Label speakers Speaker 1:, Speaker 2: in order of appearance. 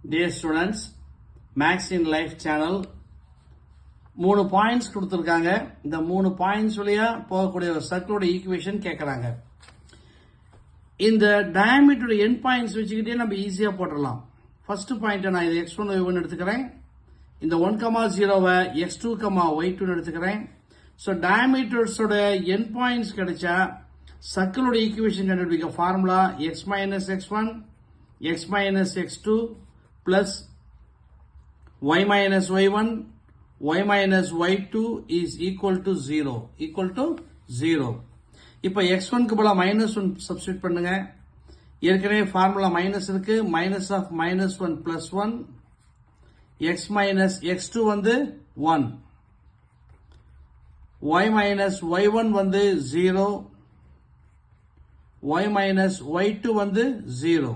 Speaker 1: Dear students, Max in Life channel 3 points கொடுத்திருக்காங்க. இந்த 3 points வழியா போகக்கூடிய ஒரு சர்க்கிளோட ஈக்குவேஷன் கேட்கறாங்க. இந்த டயாமீட்டரோட எண்ட் பாயிண்ட்ஸ் வச்சுக்கிட்டே நம்ம ஈஸியா போட்டுடலாம். ஃபர்ஸ்ட் பாயிண்ட் நான் இது x1 y1 எடுத்துக்கிறேன். இந்த 1,0வை x2, y2 எடுத்துக்கிறேன். ஸோ டயாமீட்டர்ஸோட எண்ட் பாயிண்ட்ஸ் கிடைச்சா சர்க்கிளோட ஈக்குவேஷன் கண்டுபிடிக்க formula x minus x1 x minus x2 plus y minus y1 y minus y2 is equal to 0. இப்ப x1 க்கு பதிலா -1 சப்ஸ்டிட்யூட் பண்ணுங்க. ஏற்கனவே ஃபார்முலா மைனஸ் இருக்கு. Minus of -1 plus 1 x minus x2 வந்து 1 y minus y1 வந்து 0 y minus y2 வந்து 0.